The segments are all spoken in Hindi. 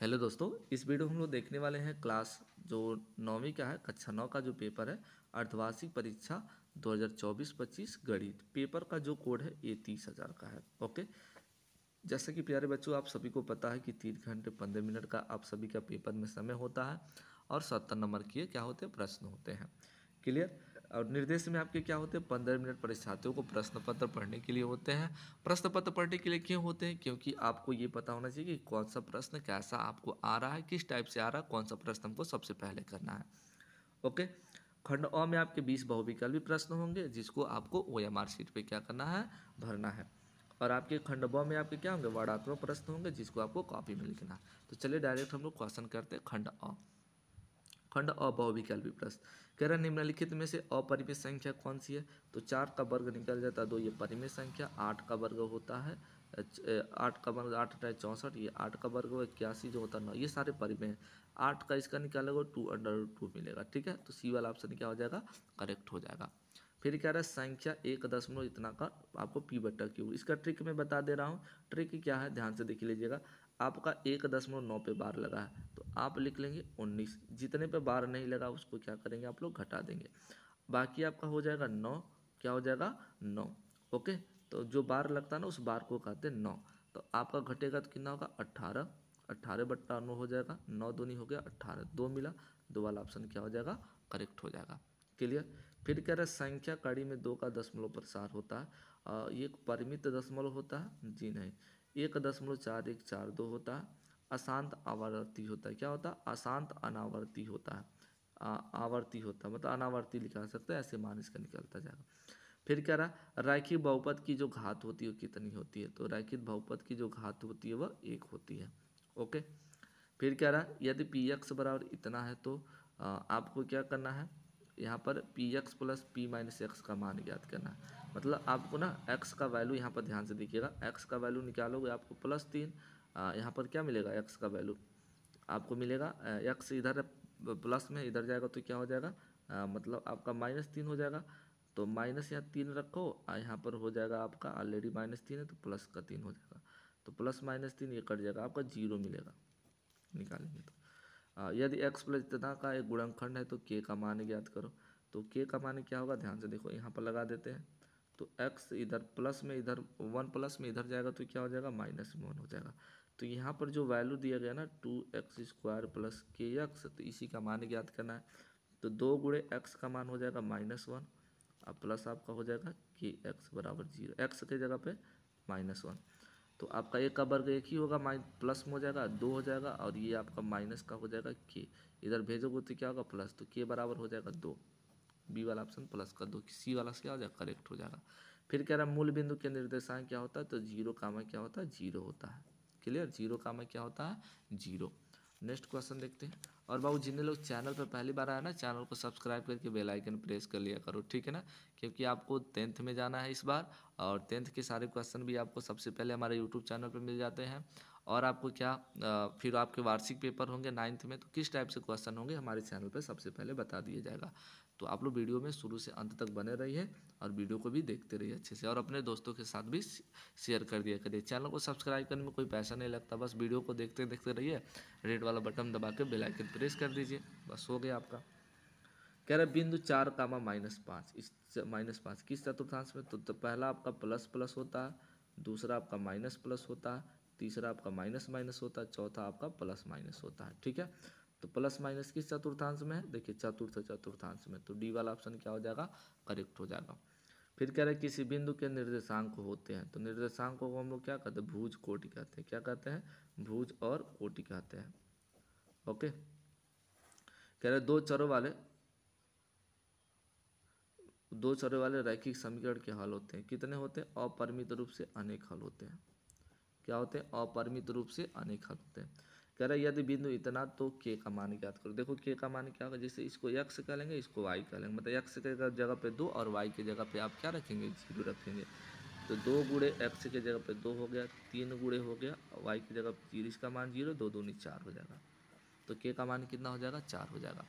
हेलो दोस्तों, इस वीडियो में हम लोग देखने वाले हैं क्लास जो 9वीं का है, कक्षा 9 का जो पेपर है अर्धवार्षिक परीक्षा 2024-25 गणित। पेपर का जो कोड है ये 30,000 का है। ओके, जैसे कि प्यारे बच्चों आप सभी को पता है कि 3 घंटे 15 मिनट का आप सभी का पेपर में समय होता है और 70 नंबर के क्या होते हैं, प्रश्न होते हैं। क्लियर। और निर्देश में आपके क्या होते हैं, 15 मिनट परीक्षार्थियों को प्रश्न पत्र पढ़ने के लिए होते हैं। प्रश्न पत्र पढ़ने के लिए क्यों होते हैं, क्योंकि आपको ये पता होना चाहिए कि कौन सा प्रश्न कैसा आपको आ रहा है, किस टाइप से आ रहा है, कौन सा प्रश्न हमको सबसे पहले करना है। ओके। खंड अ में आपके 20 बहुविकल्पी प्रश्न होंगे जिसको आपको OMR शीट पे क्या करना है, भरना है। और आपके खंड ब में आपके क्या होंगे, वर्णात्मक प्रश्न होंगे जिसको आपको कॉपी में लिखना है। तो चलिए डायरेक्ट हम लोग क्वेश्चन करते हैं। खंड अ, खंड अ बहुविकल्पी प्रश्न कह रहा है निम्नलिखित में से अपरिमित संख्या कौन सी है। तो 4 का वर्ग निकल जाता है 2, ये परिमित संख्या। 8 का वर्ग होता है 8 का वर्ग 8 × 64, ये 8 का वर्ग 81 जो होता है 9, ये सारे परिमेय हैं। 8 का इसका निकालेगा 2√2 मिलेगा। ठीक है, तो सी वाला ऑप्शन क्या हो जाएगा, करेक्ट हो जाएगा। फिर कह रहा है संख्या 1 इतना का आपको p/q। इसका ट्रिक मैं बता दे रहा हूँ। ट्रिक क्या है, ध्यान से देख लीजिएगा। आपका 1.9 पे बार लगा है तो आप लिख लेंगे 19। जितने पे बार नहीं लगा उसको क्या करेंगे, आप लोग घटा देंगे। बाकी आपका हो जाएगा 9। क्या हो जाएगा, 9। ओके, तो जो बार लगता है ना उस बार को कहते हैं 9। तो आपका घटेगा तो कितना होगा, 18। 18/9 हो जाएगा। 9 दूनी हो गया 18, 2 मिला। 2 वाला ऑप्शन क्या हो जाएगा, करेक्ट हो जाएगा। क्लियर। फिर कह रहा है संख्या कड़ी में 2 का दशमलव प्रसार होता है। ये एक परिमित दशमलव होता है, जी नहीं। 1.4142 होता है। अशांत आवर्ती होता है। क्या होता है, अशांत अनावर्ती होता है। आवर्ती होता है मतलब अनावर्ती लिखा सकते हैं, ऐसे मान इसका निकलता जाएगा। फिर कह रहा रैखिक बहुपद की जो घात होती है वो कितनी होती है। तो रैखिक बहुपद की जो घात होती है वह 1 होती है। ओके। फिर कह रहा यदि पी एक्स बराबर इतना है तो आपको क्या करना है, यहाँ पर P x plus P minus x का मान ज्ञात करना है। मतलब आपको ना एक्स का वैल्यू, यहाँ पर ध्यान से देखिएगा, एक्स का वैल्यू निकालोगे आपको +3। यहाँ पर क्या मिलेगा, एक्स का वैल्यू आपको मिलेगा, एक्स इधर प्लस में इधर जाएगा तो क्या हो जाएगा, मतलब आपका -3 हो जाएगा। तो माइनस यहाँ 3 रखो, यहाँ पर हो जाएगा आपका ऑलरेडी -3 है तो प्लस का 3 हो जाएगा। तो प्लस -3 ये कट जाएगा, आपका 0 मिलेगा निकालेंगे तो। यदि x प्लस इतना का एक गुणनखंड है तो k का मान ज्ञात करो। तो k का मान क्या होगा, ध्यान से देखो, यहाँ पर लगा देते हैं। तो x इधर प्लस में, इधर 1 प्लस में इधर जाएगा तो क्या हो जाएगा, -1 हो जाएगा। तो यहाँ पर जो वैल्यू दिया गया ना 2x² + kx, तो इसी का मान ज्ञात करना है। तो 2 × x का मान हो जाएगा -1 और प्लस आपका हो जाएगा kx बराबर 0, x के जगह पे -1। तो आपका एक का वर्ग एक ही होगा, प्लस में हो जाएगा 2 हो जाएगा, और ये आपका माइनस का हो जाएगा k। इधर भेजोगे तो क्या होगा, प्लस, तो k बराबर हो जाएगा 2। बी वाला ऑप्शन प्लस का 2, सी वाला क्या हो जाएगा, करेक्ट हो जाएगा। फिर कह रहा है मूल बिंदु के निर्देशांक क्या होता है। तो 0 का मान क्या होता है, 0 होता है। क्लियर, 0 का मान क्या होता है, 0। नेक्स्ट क्वेश्चन देखते हैं। और बाबू जिन्हें लोग चैनल पर पहली बार आया ना, चैनल को सब्सक्राइब करके बेल आइकन प्रेस कर लिया करो, ठीक है ना। क्योंकि आपको 10th में जाना है इस बार, और 10th के सारे क्वेश्चन भी आपको सबसे पहले हमारे यूट्यूब चैनल पर मिल जाते हैं। और आपको क्या फिर आपके वार्षिक पेपर होंगे 9th में, तो किस टाइप से क्वेश्चन होंगे हमारे चैनल पर सबसे पहले बता दिया जाएगा। तो आप लोग वीडियो में शुरू से अंत तक बने रहिए और वीडियो को भी देखते रहिए अच्छे से, और अपने दोस्तों के साथ भी शेयर कर दिया करिए। चैनल को सब्सक्राइब करने में कोई पैसा नहीं लगता, बस वीडियो को देखते देखते रहिए, रेड वाला बटन दबा के बेल आइकन प्रेस कर दीजिए, बस हो गया आपका। कह रहे बिंदु 4, -5, इस -5 किस चतुर्थांश में। तो पहला आपका प्लस प्लस होता है, दूसरा आपका माइनस प्लस होता है, तीसरा आपका माइनस माइनस होता है, चौथा आपका प्लस माइनस होता है। ठीक है, तो प्लस माइनस किस चतुर्थांश में है, देखिए चतुर्थ चतुर्थांश में। तो डी वाला ऑप्शन क्या हो जाएगा, करेक्ट हो जाएगा। फिर कह रहे किसी बिंदु के निर्देशांक होते हैं। तो निर्देशांकों को हम लोग क्या कहते हैं, भुज कोटि कहते हैं। क्या कहते हैं, भुज और कोटि कहते हैं। ओके। कह रहे दो चरों वाले रैखिक समीकरण के हल होते हैं। कितने होते हैं, अपरिमित रूप से अनेक हल होते हैं। क्या होते हैं, अपरिमित रूप से अनेक हल होते हैं। कह रहे यदि बिंदु इतना तो के का मान ज्ञात करो। देखो के का मान क्या होगा, जैसे इसको x कह लेंगे, इसको y कह लेंगे, मतलब x के जगह पे 2 और y की जगह पे आप क्या रखेंगे, 0 रखेंगे। तो 2 × x के जगह पे 2 हो गया, 3 × हो गया, y की जगह पे 0, इसका मान 0, 2 दूनी 4 हो जाएगा। तो के का मान कितना हो जाएगा, 4 हो जाएगा।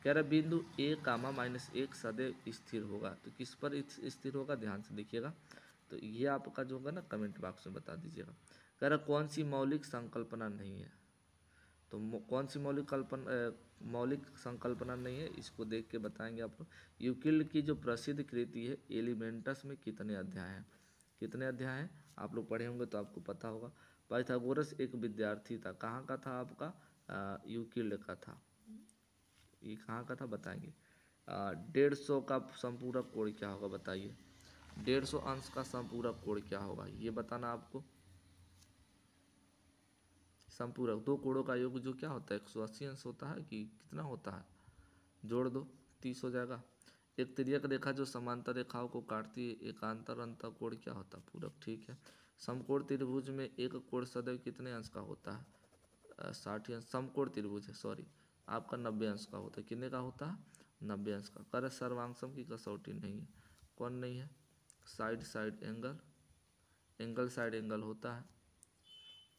कह रहा बिंदु a, -1 सदैव स्थिर होगा। तो किस पर स्थिर होगा, ध्यान से देखिएगा। तो ये आपका जो होगा ना, कमेंट बॉक्स में बता दीजिएगा। कह रहा कौन सी मौलिक संकल्पना नहीं है। तो कौन सी मौलिक संकल्पना नहीं है, इसको देख के बताएंगे आप लोग। यूक्लिड की जो प्रसिद्ध कृति है एलिमेंटस में कितने अध्याय हैं? कितने अध्याय हैं? आप लोग पढ़े होंगे तो आपको पता होगा। पाइथागोरस एक विद्यार्थी था, कहाँ का था आपका? यूक्लिड का था। ये कहाँ का था बताएंगे। 150 का संपूरक कोण क्या होगा बताइए। 150 अंश का संपूरक कोण क्या होगा ये बताना आपको। संपूरक दो कोणों का योग जो क्या होता है 180 अंश होता है कि कितना होता है? जोड़ दो 30 हो जाएगा। एक तिर्यक रेखा जो समांतर रेखाओं को काटती है एकांतर अंतःकोण क्या होता है? पूरक। ठीक है। समकोण त्रिभुज में एक कोण सदैव कितने अंश का होता है? 60 अंश। समकोण त्रिभुज है, सॉरी, आपका 90 अंश का होता है। कितने का होता है? 90 अंश का। कर सर्वांशम की कसौटी नहीं है। कौन नहीं है? Side side angle, angle side angle होता है।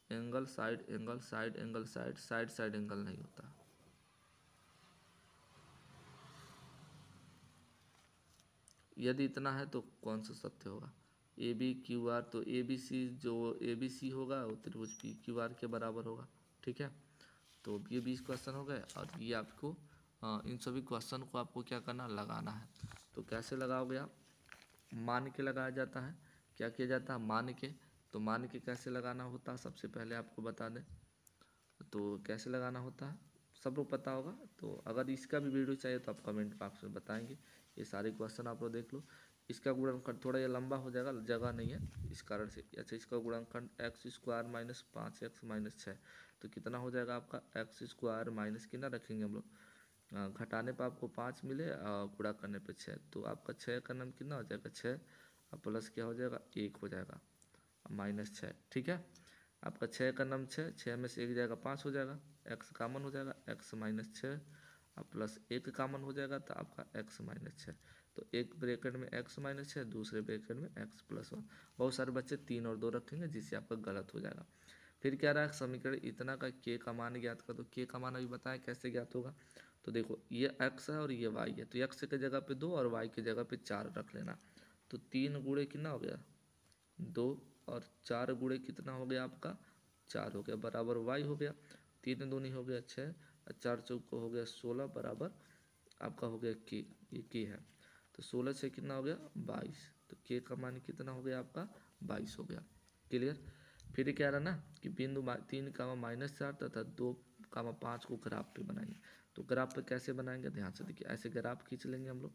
Angle side angle, side angle side, side side angle नहीं होता। यदि इतना है तो कौन सा सत्य होगा? ए बी क्यू आर, तो ए बी सी जो ए बी सी होगा वो त्रिभुज पी क्यू आर के बराबर होगा। ठीक है। तो ये 20 क्वेश्चन हो गए और ये आपको इन सभी क्वेश्चन को आपको क्या करना, लगाना है। तो कैसे लगाओगे आप? मान के लगाया जाता है। क्या किया जाता है? मान के। तो मान के कैसे लगाना होता है सबसे पहले आपको बता दें। तो कैसे लगाना होता है सब लोग पता होगा। तो अगर इसका भी वीडियो चाहिए तो आप कमेंट बॉक्स में बताएंगे। ये सारे क्वेश्चन आप लोग देख लो। इसका गुणनखंड थोड़ा ये लंबा हो जाएगा, जगह नहीं है इस कारण से। अच्छा, इसका गुणनखंड x² माइनस 5x माइनस 6, तो कितना हो जाएगा आपका? x² माइनस कितना रखेंगे हम लोग? घटाने पर आपको 5 मिले और गुणा करने पर 6, तो आपका 6 का नाम कितना हो जाएगा? 6 और प्लस क्या हो जाएगा? 1 हो जाएगा माइनस 6। ठीक है। आपका 6 का नाम 6, 6 में से 1 जाएगा 5 हो जाएगा, x कामन हो जाएगा, x माइनस 6 और प्लस 1 कामन हो जाएगा तो आपका x माइनस 6। तो एक ब्रैकेट में x माइनस 6, दूसरे ब्रैकेट में x प्लस 1। बहुत सारे बच्चे 3 और 2 रखेंगे जिससे आपका गलत हो जाएगा। फिर क्या रहा? समीकरण इतना का k का मान ज्ञात कर दो। k का मान अभी बताएं कैसे ज्ञात होगा। तो देखो ये x है और ये y है, तो x की जगह पे 2 और y की जगह पे 4 रख लेना। तो 3 गुणे कितना हो गया? 2 और 4 गुणे कितना हो गया आपका? 4 हो गया, बराबर y हो गया। 3 दूनी हो गया 6 और 4 चौको हो गया 16, बराबर आपका हो गया k। ये k है। तो 16 से कितना हो गया? 22। तो k का मान कितना हो गया आपका? 22 हो गया। क्लियर। फिर क्या रहा ना कि बिंदु 3, -4 तथा 2, 5 को ग्राफ पे बनाएंगे। तो ग्राफ पे कैसे बनाएंगे ध्यान से देखिए। ऐसे ग्राफ खींच लेंगे हम लोग,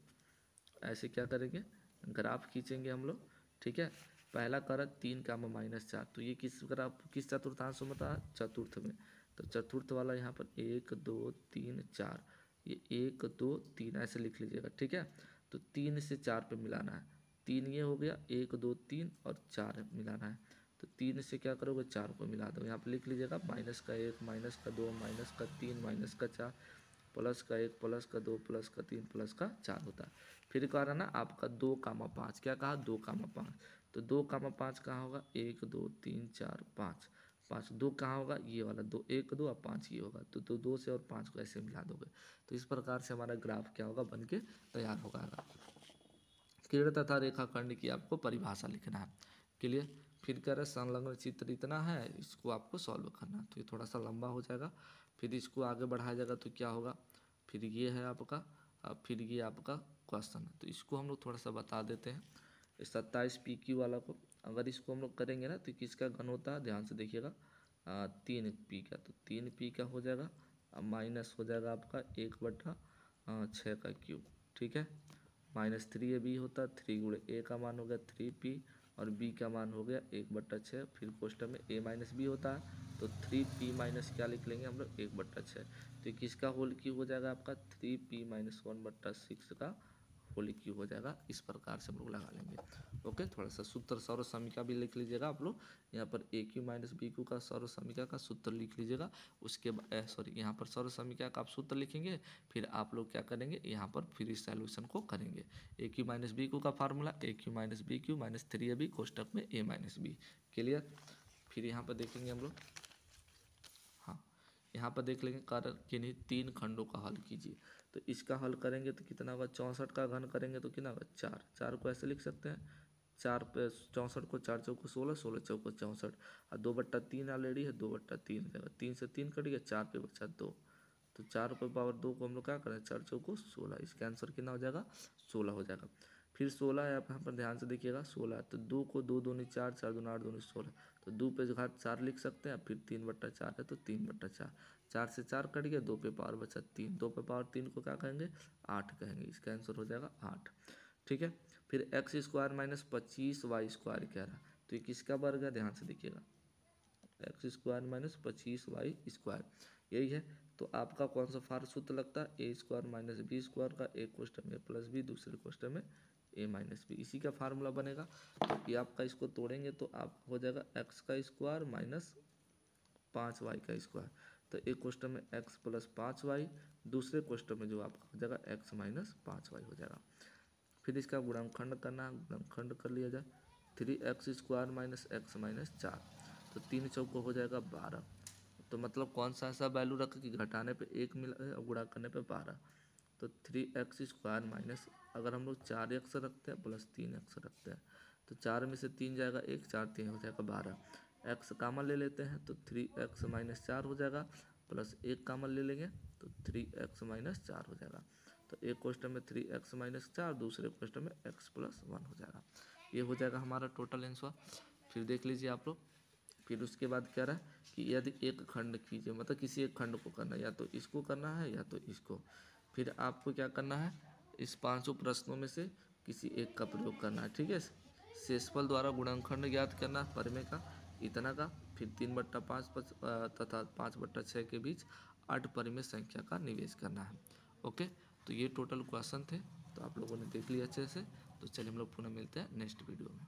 ऐसे क्या करेंगे? ग्राफ खींचेंगे हम लोग। ठीक है। पहला कारक 3, -4, तो ये किस ग्राफ किस चतुर्थांश में था? चतुर्थ में। तो चतुर्थ वाला यहाँ पर 1 2 3 4, ये 1 2 3 ऐसे लिख लीजिएगा। ठीक है। तो 3 से 4 पे मिलाना है। 3 ये हो गया, 1 2 3 और 4 मिलाना है। तो 3 से क्या करोगे? 4 को मिला दो। यहाँ पर लिख लीजिएगा -1 -2 -3 -4 +1 +2 +3 +4 होता है। फिर कह रहा ना आपका 2, 5, क्या कहा? 2, 5। तो 2, 5 कहाँ होगा? 1 2 3 4 5, 5 2 कहाँ होगा? ये वाला 2, 1 2 और 5 ये होगा। तो 2 से और 5 को ऐसे मिला दोगे तो इस प्रकार से हमारा ग्राफ क्या होगा? बन के तैयार होगा। किरण तथा रेखाखंड की आपको परिभाषा लिखना है। क्लियर। फिर कह रहे संलग्न चित्र इतना है, इसको आपको सॉल्व करना है। तो ये थोड़ा सा लंबा हो जाएगा, फिर इसको आगे बढ़ाया जाएगा तो क्या होगा? फिर ये है आपका, फिर ये आपका क्वेश्चन है। तो इसको हम लोग थोड़ा सा बता देते हैं। 27 PQ वाला को अगर इसको हम लोग करेंगे ना तो किसका घन होता है? ध्यान से देखिएगा। 3P का, तो 3P का हो जाएगा माइनस हो जाएगा आपका 1/6 का क्यूब। ठीक है। -3AB होता है, 3 गुणे A का मान हो गया 3P और B का मान हो गया 1/6। फिर कोष्टक में A माइनस B होता है तो 3P माइनस क्या लिख लेंगे हम लोग? 1/6। तो किसका होल क्यूब हो जाएगा आपका? 3P माइनस 1/6 का होल क्यूब हो जाएगा। इस प्रकार से हम लोग लगा लेंगे। ओके। थोड़ा सा सूत्र सौर समीकरण भी लिख लीजिएगा आप लोग। यहाँ पर AQ माइनस BQ का सौर समीकरण का सूत्र लिख लीजिएगा। उसके बाद सॉरी, यहाँ पर सौर समीकरण का आप सूत्र लिखेंगे, फिर आप लोग क्या करेंगे? यहाँ पर फिर इस सॉल्यूशन को करेंगे। AQ माइनस BQ का formula AQ minus BQ minus 3AB कोष्टक में A माइनस B। क्लियर। फिर यहाँ पर देखेंगे हम लोग, हाँ यहाँ पर देख लेंगे कारक किन्हीं 3 खंडों का हल कीजिए। तो इसका हल करेंगे तो कितना होगा? 64 का घन करेंगे तो कितना होगा? 4। 4 को ऐसे लिख सकते हैं 4 पे 64 को 4 चौको 16, 16 चौको 64 और 2/3 ऑलरेडी है, 2/3 हो जाएगा। 3 से 3 कट गया, 4 पे बचा 2, तो 4 पे पावर 2 को हम लोग क्या करें, 4 चौको 16, इसका आंसर कितना हो जाएगा, 16 हो जाएगा। फिर 16 है, आप यहाँ पर ध्यान से देखिएगा 16 है, तो 2 को 2 दूनी 4, 4 दूनी 8, दूनी 16, तो 2 पे घात 4 लिख सकते हैं। फिर 3/4 है तो 3/4, 4 से 4 कट गया, 2 पे पावर बचा 3, 2 पे पावर 3 को क्या कहेंगे, 8 कहेंगे, इसका आंसर हो जाएगा 8। ठीक है। फिर एक्स स्क्वायर माइनस 25y² कह रहा है, तो ये किसका वर्ग है, ध्यान से देखिएगा, एक्स स्क्वायर माइनस 25y², यही है। तो आपका कौन सा फार सूत्र लगता है, ए स्क्वायर माइनस बी स्क्वायर का, एक क्वेश्चन में प्लस बी, दूसरे क्वेश्चन में ए माइनस बी, इसी का फार्मूला बनेगा। तो ये आपका इसको तोड़ेंगे तो आप हो जाएगा एक्स का स्क्वायर माइनस 5y का स्क्वायर, तो एक क्वेश्चन में x प्लस 5y, दूसरे क्वेश्चन में जो आपका हो जाएगा x माइनस 5y हो जाएगा। फिर इसका गुणनखंड करना है, गुणनखंड कर लिया जाए, 3x² माइनस x माइनस 4, तो 3 चौको हो जाएगा 12, तो मतलब कौन सा ऐसा वैल्यू रखा कि घटाने पे 1 मिला है और गुणा करने पे 12, तो 3x² माइनस, अगर हम लोग 4x रखते हैं प्लस 3x रखते हैं, तो 4 में से 3 जाएगा 1, 4 3 हो जाएगा 12, x कामन ले लेते हैं तो 3x माइनस 4 हो जाएगा, प्लस 1 कामन ले लेंगे तो 3x माइनस 4 हो जाएगा। तो एक क्वेश्चन में 3x माइनस 4, दूसरे क्वेश्चन में x प्लस 1 हो जाएगा। ये हो जाएगा हमारा टोटल आंसर। फिर देख लीजिए आप लोग, फिर उसके बाद क्या रहा है कि यदि एक खंड कीजिए, मतलब किसी एक खंड को करना है, या तो इसको करना है या तो इसको, फिर आपको क्या करना है, इस 5 प्रश्नों में से किसी एक का प्रयोग करना है। ठीक है, शेषफल द्वारा गुणनखंड ज्ञात करना है परिमेय का, इतना का, फिर 3/5 तथा 5/6 के बीच 8 परिमेय संख्या का निवेश करना है। ओके, तो ये टोटल क्वेश्चन थे, तो आप लोगों ने देख लिया अच्छे से। तो चलिए हम लोग पुनः मिलते हैं नेक्स्ट वीडियो में।